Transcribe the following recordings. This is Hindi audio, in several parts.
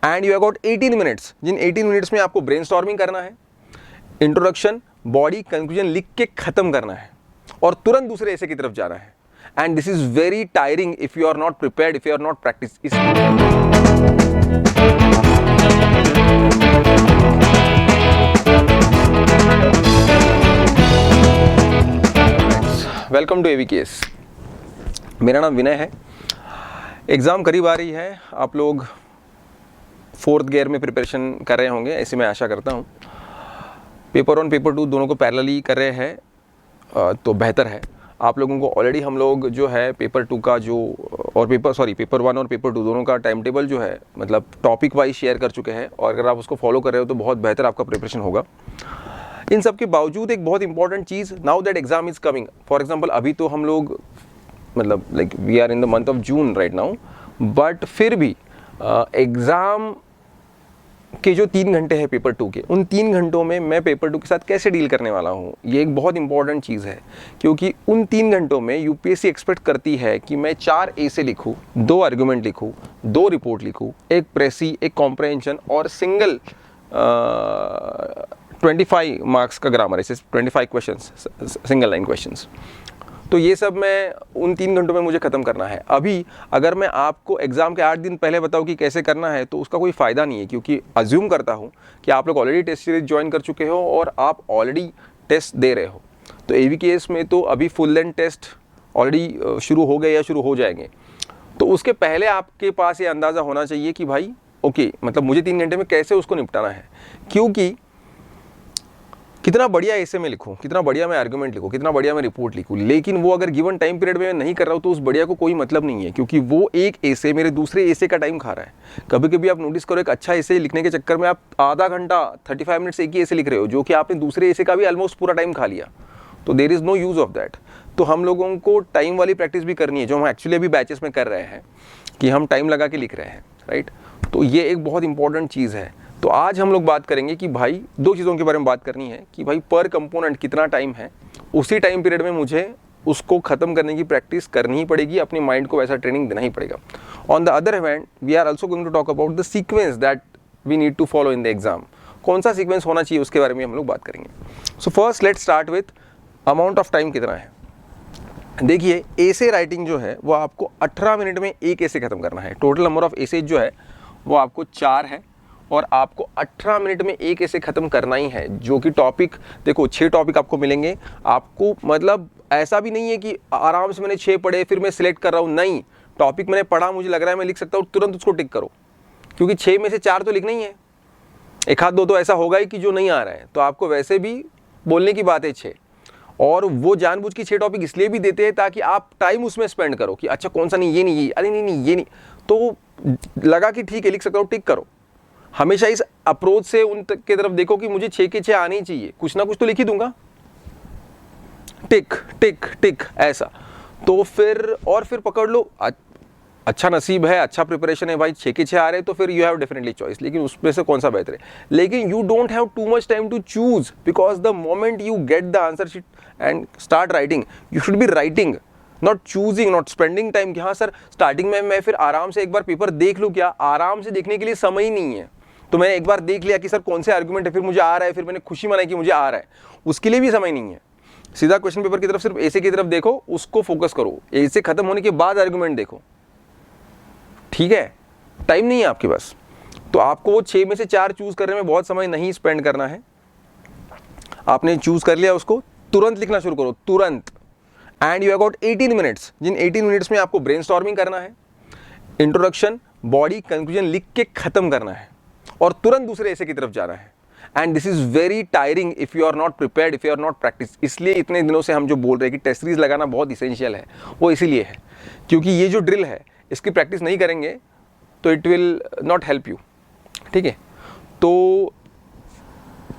And you have got 18 minutes, जिन 18 मिनट्स में आपको ब्रेनस्टॉर्मिंग करना है, इंट्रोडक्शन, बॉडी, कंक्लूजन लिख के खत्म करना है और तुरंत दूसरे ऐसे की तरफ जाना है। And this is very tiring if you are not prepared, if you are not practice. Welcome to AVKS। मेरा नाम विनय है। एग्ज़ाम करीब आ रही है, आप लोग 4th गियर में प्रिपरेशन कर रहे होंगे, ऐसे मैं आशा करता हूँ। पेपर 1 पेपर 2 दोनों को पैरेलली कर रहे हैं तो बेहतर है। आप लोगों को ऑलरेडी हम लोग जो है पेपर 2 का जो और पेपर 1 और पेपर 2 दोनों का टाइम टेबल जो है मतलब टॉपिक वाइज शेयर कर चुके हैं, और अगर आप उसको फॉलो कर रहे हो तो बहुत बेहतर आपका प्रिपरेशन होगा। इन सब के बावजूद एक बहुत इंपॉर्टेंट चीज़, now that exam is coming, for example अभी तो हम लोग मतलब like we are in the month of June right now, but फिर भी एग्ज़ाम के जो 3 घंटे हैं पेपर 2 के, उन 3 घंटों में मैं पेपर 2 के साथ कैसे डील करने वाला हूँ, ये एक बहुत इंपॉर्टेंट चीज़ है। क्योंकि उन 3 घंटों में यूपीएससी एक्सपेक्ट करती है कि मैं 4 ऐसे लिखूँ, 2 आर्गूमेंट लिखूँ, 2 रिपोर्ट लिखूँ, एक प्रेसी, एक कॉम्प्रहेंशन और सिंगल 25 मार्क्स का ग्रामर, ऐसे 25 क्वेश्चंस, सिंगल लाइन क्वेश्चंस। तो ये सब मैं उन 3 घंटों में मुझे ख़त्म करना है। अभी अगर मैं आपको एग्ज़ाम के 8 दिन पहले बताऊँ कि कैसे करना है तो उसका कोई फ़ायदा नहीं है, क्योंकि अज्यूम करता हूँ कि आप लोग ऑलरेडी टेस्ट सीरीज ज्वाइन कर चुके हो और आप ऑलरेडी टेस्ट दे रहे हो। तो AVKS में तो अभी फुल लेंथ टेस्ट ऑलरेडी शुरू हो गए या शुरू हो जाएंगे। तो उसके पहले आपके पास ये अंदाज़ा होना चाहिए कि भाई ओके, मतलब मुझे 3 घंटे में कैसे उसको निपटाना है। क्योंकि कितना बढ़िया ऐसे में लिखूँ, कितना बढ़िया मैं आर्गुमेंट लिखूँ, कितना बढ़िया मैं रिपोर्ट लिखूँ, लेकिन वो अगर गिवन टाइम पीरियड में मैं नहीं कर रहा हूँ तो उस बढ़िया को कोई मतलब नहीं है, क्योंकि वो एक ऐसे मेरे दूसरे ऐसे का टाइम खा रहा है। कभी कभी आप नोटिस करो, एक अच्छा ऐसे लिखने के चक्कर में आप आधा घंटा 35 मिनट्स एक ही ऐसे लिख रहे हो, जो कि आपने दूसरे ऐसे का भी ऑलमोस्ट पूरा टाइम खा लिया। तो there is no use of that. तो हम लोगों को टाइम वाली प्रैक्टिस भी करनी है, जो हम एक्चुअली अभी बैचेस में कर रहे हैं कि हम टाइम लगा के लिख रहे हैं, राइट। तो ये एक बहुत इंपॉर्टेंट चीज़ है। तो आज हम लोग बात करेंगे कि भाई 2 चीज़ों के बारे में बात करनी है कि भाई पर कंपोनेंट कितना टाइम है, उसी टाइम पीरियड में मुझे उसको ख़त्म करने की प्रैक्टिस करनी ही पड़ेगी, अपनी माइंड को वैसा ट्रेनिंग देना ही पड़ेगा। On the other hand we are also going to talk about the sequence that we need to follow in the exam. कौन सा सीक्वेंस होना चाहिए उसके बारे में हम लोग बात करेंगे। So first let's start with amount of time कितना है। देखिए, एसे राइटिंग जो है वो आपको 18 मिनट में एक एसे ख़त्म करना है। टोटल नंबर ऑफ एसेज जो है वो आपको 4 है और आपको 18 मिनट में एक ऐसे ख़त्म करना ही है। जो कि टॉपिक, देखो 6 टॉपिक आपको मिलेंगे। आपको मतलब ऐसा भी नहीं है कि आराम से मैंने 6 पढ़े फिर मैं सिलेक्ट कर रहा हूँ, नहीं, टॉपिक मैंने पढ़ा, मुझे लग रहा है मैं लिख सकता हूँ, तुरंत उसको टिक करो, क्योंकि 6 में से 4 तो लिखना ही है। एक आध दो तो ऐसा होगा ही कि जो नहीं आ रहा है, तो आपको वैसे भी बोलने की बात है 6। और वो जानबूझ के 6 टॉपिक इसलिए भी देते हैं ताकि आप टाइम उसमें स्पेंड करो कि अच्छा कौन सा नहीं, ये नहीं, ये अरे नहीं ये नहीं, तो लगा कि ठीक है लिख सकता हूँ, टिक करो। हमेशा इस अप्रोच से उन तक की तरफ देखो कि मुझे 6 के 6 आने ही चाहिए, कुछ ना कुछ तो लिख ही दूंगा, टिक टिक टिक ऐसा। तो फिर पकड़ लो, अच्छा नसीब है, अच्छा प्रिपरेशन है भाई, 6 के 6 आ रहे तो फिर यू हैव डेफिनेटली चॉइस, लेकिन उसमें से कौन सा बेहतर है। लेकिन you don't have too much time to choose, because the moment you get the answer sheet and start writing, you should be writing, not choosing, not spending time कि हाँ सर स्टार्टिंग में मैं फिर आराम से एक बार पेपर देख लूँ। क्या, आराम से देखने के लिए समय ही नहीं है। तो मैंने एक बार देख लिया कि सर कौन से आर्गुमेंट है, फिर मुझे आ रहा है, फिर मैंने खुशी मनाई कि मुझे आ रहा है, उसके लिए भी समय नहीं है। सीधा क्वेश्चन पेपर की तरफ सिर्फ ऐसे की तरफ देखो, उसको फोकस करो, ऐसे खत्म होने के बाद आर्गुमेंट देखो, ठीक है। टाइम नहीं है आपके पास, तो आपको वो 6 में से 4 चूज करने में बहुत समय नहीं स्पेंड करना है। आपने चूज कर लिया, उसको तुरंत लिखना शुरू करो, तुरंत। And you have got 18 minutes, जिन 18 मिनट्स में आपको ब्रेनस्टॉर्मिंग करना है, इंट्रोडक्शन, बॉडी, कंक्लूजन लिख के खत्म करना है और तुरंत दूसरे ऐसे की तरफ जाना है। And this is very tiring if you are not prepared, if you are not practice. इसलिए इतने दिनों से हम जो बोल रहे हैं कि टेस्ट सीरीज लगाना बहुत इसेंशियल है, वो इसीलिए है क्योंकि ये जो ड्रिल है इसकी प्रैक्टिस नहीं करेंगे तो it will not help you, ठीक है। तो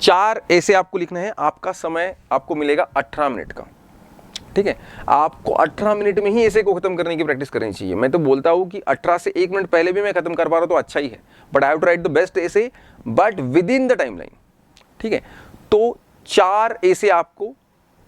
4 ऐसे आपको लिखना है, आपका समय आपको मिलेगा 18 मिनट का, ठीक है। आपको 18 मिनट में ही ऐसे को खत्म करने की प्रैक्टिस करनी चाहिए। मैं तो बोलता हूँ कि 18 से 1 मिनट पहले भी मैं खत्म कर पा रहा हूँ तो अच्छा ही है, but I have to write the best ऐसे, but within the timeline, ठीक है। तो 4 ऐसे आपको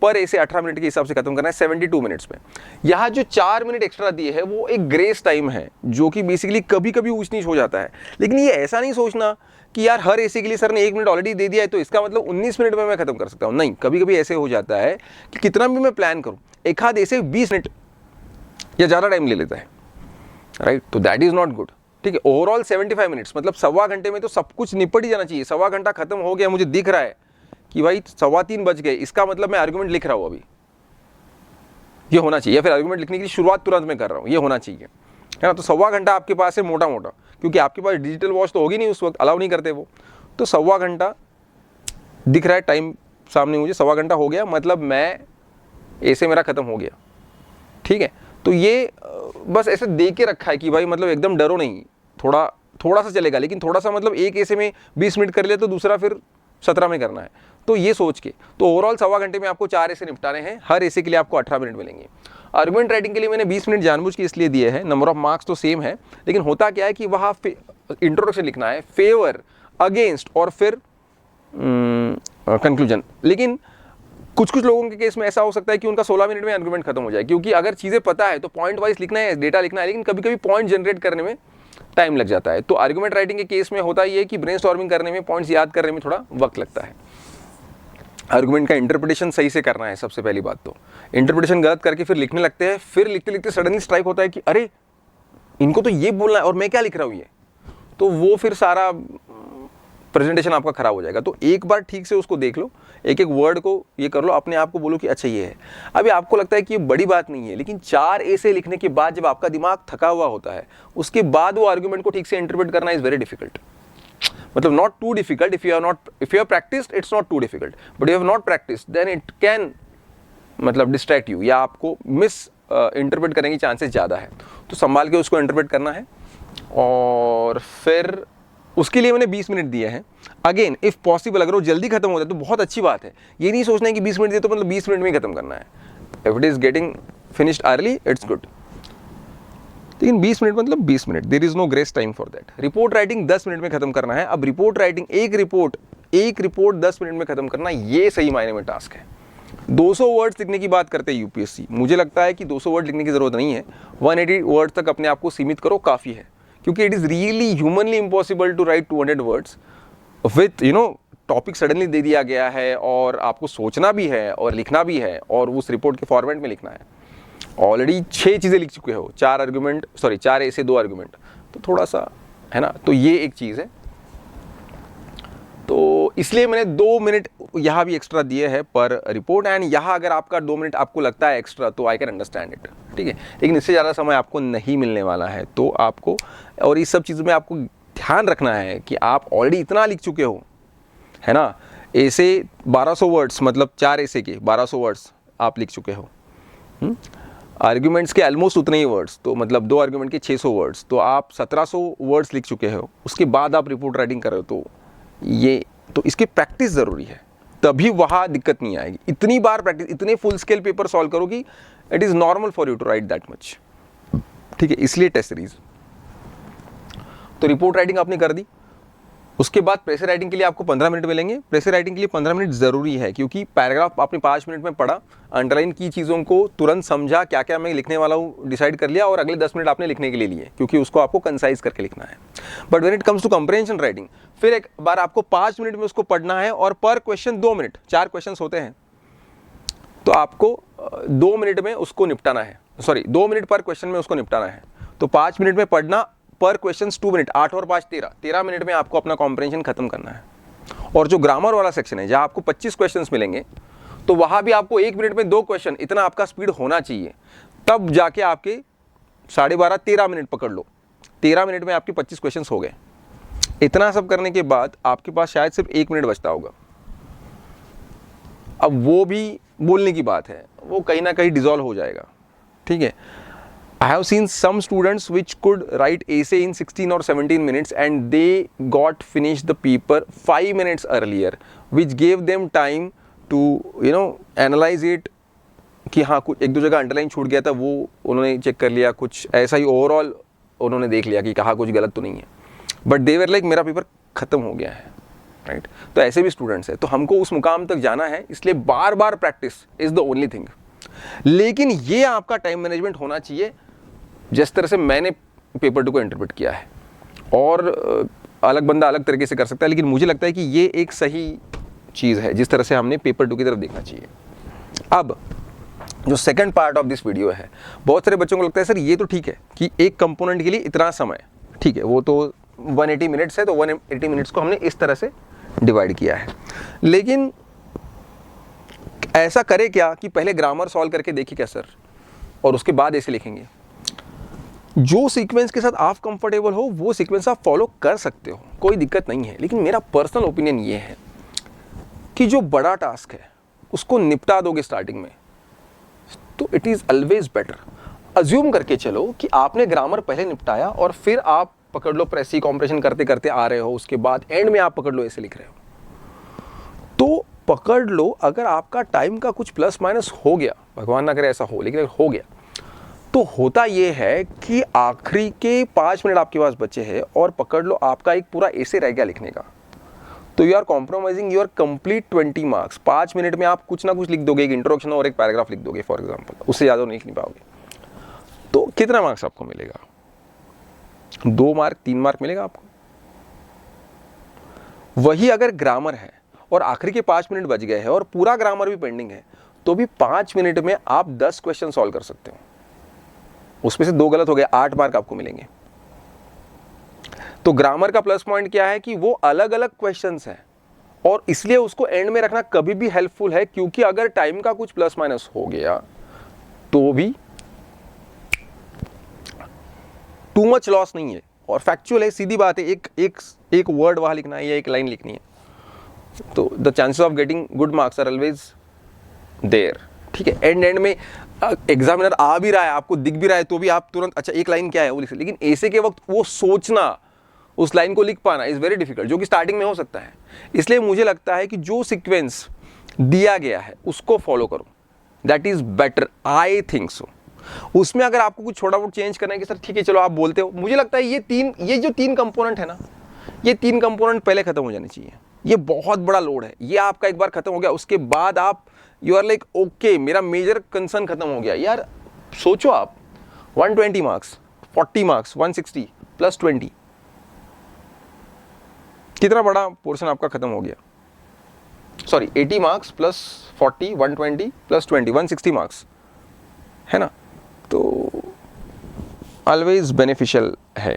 पर ऐसे 18 मिनट के हिसाब से खत्म करना है 72 मिनट्स में। यहाँ जो 4 मिनट एक्स्ट्रा दिए है वो एक ग्रेस टाइम है, जो कि बेसिकली कभी कभी ऊंच नीच हो जाता है। लेकिन ये ऐसा नहीं सोचना कि यार हर ऐसे के लिए सर ने 1 मिनट ऑलरेडी दे दिया है तो इसका मतलब 19 मिनट में मैं खत्म कर सकता हूँ। नहीं, कभी कभी ऐसे हो जाता है कि कितना भी मैं प्लान करूँ, एक आध ऐसे 20 मिनट या ज़्यादा टाइम ले लेता है, राइट। तो दैट इज़ नॉट गुड, ठीक है। ओवरऑल 75 मिनट्स मतलब सवा घंटे में तो सब कुछ निपट ही जाना चाहिए। सवा घंटा खत्म हो गया, मुझे दिख रहा है कि भाई 3:15 बज गए, इसका मतलब मैं आर्गुमेंट लिख रहा हूँ अभी, ये होना चाहिए। या फिर आर्गुमेंट लिखने की शुरुआत तुरंत में कर रहा हूँ, ये होना चाहिए, है ना। तो सवा घंटा आपके पास है मोटा मोटा, क्योंकि आपके पास डिजिटल वॉच तो होगी नहीं उस वक्त, अलाउ नहीं करते वो। तो सवा घंटा दिख रहा है टाइम सामने मुझे, सवा घंटा हो गया मतलब मैं ऐसे मेरा खत्म हो गया, ठीक है। तो ये बस ऐसे दे के रखा है कि भाई मतलब एकदम डरो नहीं, थोड़ा सा चलेगा, लेकिन थोड़ा सा मतलब एक ऐसे में 20 मिनट कर लिया तो दूसरा फिर 17 में करना है, तो ये सोच के। तो ओवरऑल सवा घंटे में आपको 4 ऐसे निपटाने हैं, हर ऐसे के लिए आपको 18 मिनट मिलेंगे। आर्गुमेंट राइटिंग के लिए मैंने 20 मिनट जानबूझ के इसलिए दिए हैं, नंबर ऑफ मार्क्स तो सेम है, लेकिन होता क्या है कि वहाँ इंट्रोडक्शन लिखना है, फेवर, अगेंस्ट और फिर कंक्लूजन। लेकिन कुछ लोगों के केस में ऐसा हो सकता है कि उनका 16 मिनट में आर्गुमेंट खत्म हो जाए, क्योंकि अगर चीज़ें पता है तो पॉइंट वाइज लिखना है, डेटा लिखना है, लेकिन कभी कभी पॉइंट जनरेट करने में टाइम लग जाता है। तो आर्गुमेंट राइटिंग के केस में होता ही है कि ब्रेनस्टॉर्मिंग करने में, पॉइंट्स याद करने में थोड़ा वक्त लगता है। आर्गुमेंट का इंटरप्रिटेशन सही से करना है सबसे पहली बात। तो इंटरप्रिटेशन गलत करके फिर लिखने लगते हैं, फिर लिखते लिखते सडनली स्ट्राइक होता है कि अरे इनको तो ये बोलना है और मैं क्या लिख रहा हूँ ये, तो वो फिर सारा प्रेजेंटेशन आपका खराब हो जाएगा। तो एक बार ठीक से उसको देख लो, एक एक वर्ड को ये कर लो, अपने आप को बोलो कि अच्छा ये है। अभी आपको लगता है कि ये बड़ी बात नहीं है, लेकिन 4 ऐसे लिखने के बाद जब आपका दिमाग थका हुआ होता है, उसके बाद वो आर्गुमेंट को ठीक से इंटरप्रेट करना इज वेरी डिफिकल्ट। मतलब not too difficult, if you have practised it's not too difficult, but you have not practised then it can मतलब डिस्ट्रैक्ट यू, या आपको मिस इंटरप्रेट करने की चांसेस ज़्यादा है। तो संभाल के उसको इंटरप्रेट करना है। और फिर उसके लिए मैंने 20 मिनट दिए हैं। अगेन इफ पॉसिबल अगर वो जल्दी खत्म होता है तो बहुत अच्छी बात है। ये नहीं सोचना है कि 20 मिनट दिए तो मतलब 20 मिनट में ही खत्म करना है। If it is getting finished early it's good, लेकिन 20 मिनट मतलब 20 minute, there is no grace time for that. Report writing 10 minute में खत्म करना है। अब रिपोर्ट राइटिंग एक रिपोर्ट 10 मिनट में खत्म करना, ये सही मायने में टास्क है। 200 वर्ड्स लिखने की बात करते हैं यूपीएससी, मुझे लगता है कि 200 वर्ड लिखने की जरूरत नहीं है, 180 वर्ड तक अपने आप को सीमित करो, काफ़ी है। क्योंकि it is really humanly impossible to write 200 words with topic suddenly दे दिया गया है, और आपको सोचना भी है और लिखना भी है, और उस रिपोर्ट के फॉर्मेट में लिखना है। ऑलरेडी 6 चीज़ें लिख चुके हो, 4 ऐसे 2 आर्गुमेंट, तो थोड़ा सा है ना। तो ये एक चीज़ है, तो इसलिए मैंने 2 मिनट यहाँ भी एक्स्ट्रा दिए हैं पर रिपोर्ट। एंड यहाँ अगर आपका 2 मिनट आपको लगता है एक्स्ट्रा तो आई कैन अंडरस्टैंड इट, ठीक है। लेकिन इससे ज़्यादा समय आपको नहीं मिलने वाला है, तो आपको और इस सब चीज़ों में आपको ध्यान रखना है कि आप ऑलरेडी इतना लिख चुके हो, है ना। ऐसे 1200 वर्ड्स मतलब 4 ऐसे के 1200 वर्ड्स आप लिख चुके हो, आर्ग्यूमेंट्स के ऑलमोस्ट उतने ही वर्ड्स, तो मतलब 2 आर्ग्यूमेंट के 600 वर्ड्स, तो आप 1700 वर्ड्स लिख चुके हो। उसके बाद आप रिपोर्ट राइटिंग कर रहे हो, तो इसकी प्रैक्टिस ज़रूरी है, तभी वहाँ दिक्कत नहीं आएगी। इतनी बार प्रैक्टिस, इतने फुल स्केल पेपर सॉल्व करो कि it is normal for you to write that much, ठीक है। इसलिए टेस्ट सीरीज। तो रिपोर्ट राइटिंग आपने कर दी, उसके बाद प्रेशर राइटिंग के लिए आपको 15 मिनट मिलेंगे। प्रेशर राइटिंग के लिए 15 मिनट ज़रूरी है, क्योंकि पैराग्राफ आपने 5 मिनट में पढ़ा, अंडरलाइन की चीज़ों को तुरंत समझा, क्या क्या मैं लिखने वाला हूँ डिसाइड कर लिया, और अगले 10 मिनट आपने लिखने के लिए लिए, क्योंकि उसको आपको कंसाइज करके लिखना है। But when it comes to comprehension writing, फिर एक बार आपको 5 मिनट में उसको पढ़ना है, और पर क्वेश्चन 2 मिनट, 4 क्वेश्चन होते हैं, तो आपको 2 मिनट में उसको निपटाना है। 2 मिनट पर क्वेश्चन में उसको निपटाना है। तो 5 मिनट में पढ़ना, पर क्वेश्चन 2 मिनट, 8 और 5 13 मिनट में आपको अपना कॉम्प्रहेंशन खत्म करना है। और जो ग्रामर वाला सेक्शन है, जहाँ आपको 25 क्वेश्चंस मिलेंगे, तो वहाँ भी आपको 1 मिनट में 2 क्वेश्चन, इतना आपका स्पीड होना चाहिए, तब जाके आपके 12.5 13 मिनट पकड़ लो, 13 मिनट में आपके 25 क्वेश्चन हो गए। इतना सब करने के बाद आपके पास शायद सिर्फ 1 मिनट बचता होगा। अब वो भी बोलने की बात है, वो कहीं ना कहीं डिसॉल्व हो जाएगा, ठीक है। I have seen some students which could write essay in 16 or 17 minutes and they got finished the paper 5 minutes earlier, which gave them time to analyze it, कि हाँ कुछ 1-2 जगह अंडरलाइन छूट गया था, वो उन्होंने चेक कर लिया, कुछ ऐसा ही ओवरऑल उन्होंने देख लिया कि कहाँ कुछ गलत तो नहीं है, बट दे वर लाइक मेरा पेपर ख़त्म हो गया है, राइट। तो ऐसे भी स्टूडेंट्स हैं, तो हमको उस मुकाम तक जाना है, इसलिए बार बार practice is the only thing. लेकिन ये आपका टाइम मैनेजमेंट होना चाहिए जिस तरह से मैंने पेपर 2 को इंटरप्रेट किया है, और अलग बंदा अलग तरीके से कर सकता है, लेकिन मुझे लगता है कि ये एक सही चीज़ है जिस तरह से हमने पेपर 2 की तरफ देखना चाहिए। अब जो second part of this video है, बहुत सारे बच्चों को लगता है सर ये तो ठीक है कि एक कंपोनेंट के लिए इतना समय, ठीक है, वो तो 180 मिनट्स है, तो 180 मिनट्स को हमने इस तरह से डिवाइड किया है, लेकिन ऐसा करे क्या कि पहले ग्रामर सॉल्व करके देखिए क्या सर, और उसके बाद ऐसे लिखेंगे। जो सीक्वेंस के साथ आप कंफर्टेबल हो वो सीक्वेंस आप फॉलो कर सकते हो, कोई दिक्कत नहीं है, लेकिन मेरा पर्सनल ओपिनियन ये है कि जो बड़ा टास्क है उसको निपटा दोगे स्टार्टिंग में तो it is always better. Assume करके चलो कि आपने ग्रामर पहले निपटाया और फिर आप पकड़ लो प्रेसी कॉम्प्रेशन करते करते आ रहे हो, उसके बाद एंड में आप पकड़ लो ऐसे लिख रहे हो, तो पकड़ लो। अगर आपका टाइम का कुछ प्लस माइनस हो गया, भगवान ना करे ऐसा हो, लेकिन अगर हो गया तो होता ये है कि आखिरी के 5 मिनट आपके पास बचे हैं और पकड़ लो आपका एक पूरा ऐसे रह गया लिखने का, तो you are compromising your complete 20 marks. 5 minute में आप कुछ ना कुछ लिख दोगे, एक इंट्रोडक्शन और एक पैराग्राफ लिख दोगे फॉर एग्जांपल, उससे ज़्यादा नहीं लिख पाओगे, तो कितना मार्क्स आपको मिलेगा? 2 मार्क 3 मार्क मिलेगा आपको। वही अगर ग्रामर है और आखिरी के 5 मिनट बच गए हैं और पूरा ग्रामर भी पेंडिंग है, तो भी 5 मिनट में आप 10 क्वेश्चन सॉल्व कर सकते हो, उसमें से 2 गलत हो गए, 8 मार्क आपको मिलेंगे। तो ग्रामर का प्लस पॉइंट क्या है कि वो अलग अलग क्वेश्चंस हैं, और इसलिए उसको एंड में रखना कभी भी हेल्पफुल है, क्योंकि अगर टाइम का कुछ प्लस माइनस हो गया तो भी टू मच लॉस नहीं है, और फैक्चुअल है, सीधी बात है, एक वर्ड वहां लिखना है या एक लाइन लिखनी है, तो the chances of getting good marks are always there, ठीक है। एंड में एग्जामिनर आ भी रहा है, आपको दिख भी रहा है, तो भी आप तुरंत अच्छा एक लाइन क्या है वो लिख, लेकिन ऐसे के वक्त वो सोचना, उस लाइन को लिख पाना इज वेरी डिफिकल्ट, जो कि स्टार्टिंग में हो सकता है। इसलिए मुझे लगता है कि जो सीक्वेंस दिया गया है उसको फॉलो करो, that is better, I think so. उसमें अगर आपको कुछ छोटा बहुत चेंज करना है कि सर ठीक है चलो आप बोलते हो, मुझे लगता है ये जो 3 कंपोनेंट है ना, ये 3 कंपोनेंट पहले खत्म हो जाने चाहिए। ये बहुत बड़ा लोड है, ये आपका एक बार खत्म हो गया उसके बाद आप यू आर लाइक ओके, मेरा मेजर कंसर्न खत्म हो गया। यार सोचो आप 120 मार्क्स, 40 मार्क्स, 160 प्लस 20, कितना बड़ा पोर्शन आपका खत्म हो गया। Sorry 80 marks plus 40, 120 plus 20, 160 marks है ना, तो ऑलवेज बेनिफिशियल है।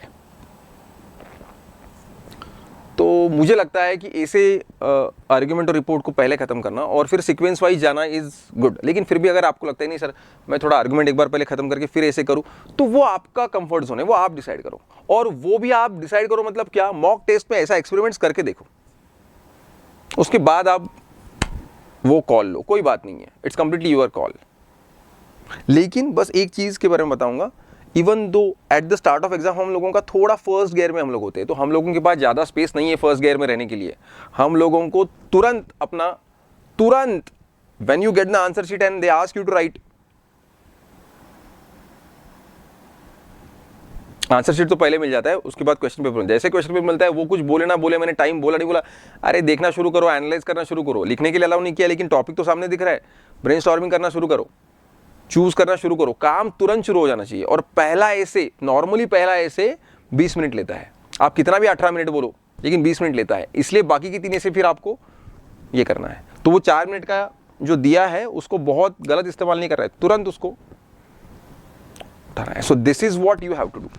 तो मुझे लगता है कि ऐसे आर्ग्यूमेंट और रिपोर्ट को पहले खत्म करना और फिर सीक्वेंस वाइज जाना इज गुड। लेकिन फिर भी अगर आपको लगता है नहीं सर मैं थोड़ा आर्ग्यूमेंट एक बार पहले खत्म करके फिर ऐसे करूं, तो वो आपका कंफर्ट जोन है, वो आप डिसाइड करो। और वो भी आप डिसाइड करो मतलब क्या, मॉक टेस्ट में ऐसा एक्सपेरिमेंट्स करके देखो, उसके बाद आप वो कॉल लो, कोई बात नहीं है, इट्स कंप्लीटली योर कॉल। लेकिन बस एक चीज के बारे में बताऊंगा, even though at the start of exam हम लोगों का थोड़ा फर्स्ट गियर में हम लोग होते हैं, तो हम लोगों के पास ज़्यादा स्पेस नहीं है फर्स्ट गियर में रहने के लिए। हम लोगों को तुरंत when you get the answer sheet and they ask you to write, answer sheet तो पहले मिल जाता है, उसके बाद क्वेश्चन पेपर। जैसे क्वेश्चन पेपर मिलता है वो कुछ बोले ना बोले, मैंने टाइम बोला नहीं बोला, अरे देखना शुरू करो, एनालाइज करना शुरू करो। लिखने के लिए अलाउ नहीं किया, लेकिन टॉपिक तो सामने दिख रहा है, ब्रेनस्टॉर्मिंग करना शुरू करो, चूज करना शुरू करो, काम तुरंत शुरू हो जाना चाहिए। और पहला ऐसे नॉर्मली 20 मिनट लेता है, आप कितना भी 18 मिनट बोलो लेकिन 20 मिनट लेता है, इसलिए बाकी की 3 ऐसे फिर आपको ये करना है। तो वो 4 मिनट का जो दिया है उसको बहुत गलत इस्तेमाल नहीं कर रहा है, तुरंत उसको उठाना है। So this is what you have to do.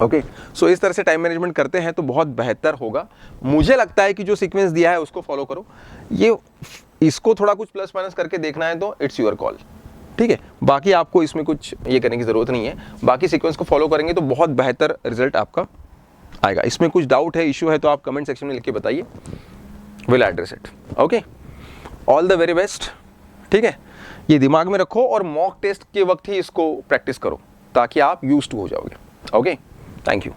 Okay, so इस तरह से टाइम मैनेजमेंट करते हैं तो बहुत बेहतर होगा। मुझे लगता है कि जो सीक्वेंस दिया है उसको फॉलो करो, ये इसको थोड़ा कुछ प्लस माइनस करके देखना है तो इट्स योर कॉल, ठीक है। बाकी आपको इसमें कुछ ये करने की जरूरत नहीं है, बाकी सीक्वेंस को फॉलो करेंगे तो बहुत बेहतर रिजल्ट आपका आएगा। इसमें कुछ डाउट है, इश्यू है तो आप कमेंट सेक्शन में लिख के बताइए, will address it. Okay, all the very best, ठीक है। ये दिमाग में रखो और मॉक टेस्ट के वक्त ही इसको प्रैक्टिस करो ताकि आप यूज्ड टू हो जाओगे। Okay, thank you.